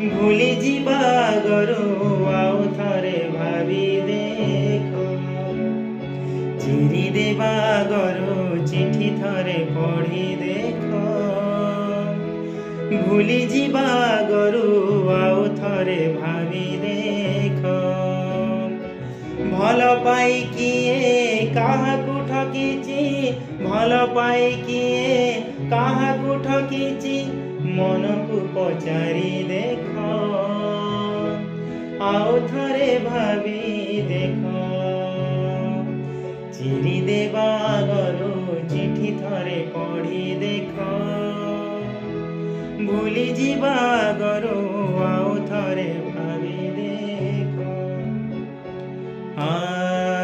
भूली जीवा आगरू आउ थरे भावी देख चिरी देवा आगरू चिठी थरे पढ़ी देख भूली जीवा आगरू आउ थरे भावी देख भल पाई किए काहाकू ठकीची भल पाई किए काहाकू ठकीची मन को पचारि देख आउ थरे भावी देख चिरी देवा आगरू चिठी थरे पढ़ी देख भूली जीवा आगरू आउ थरे भावी देख।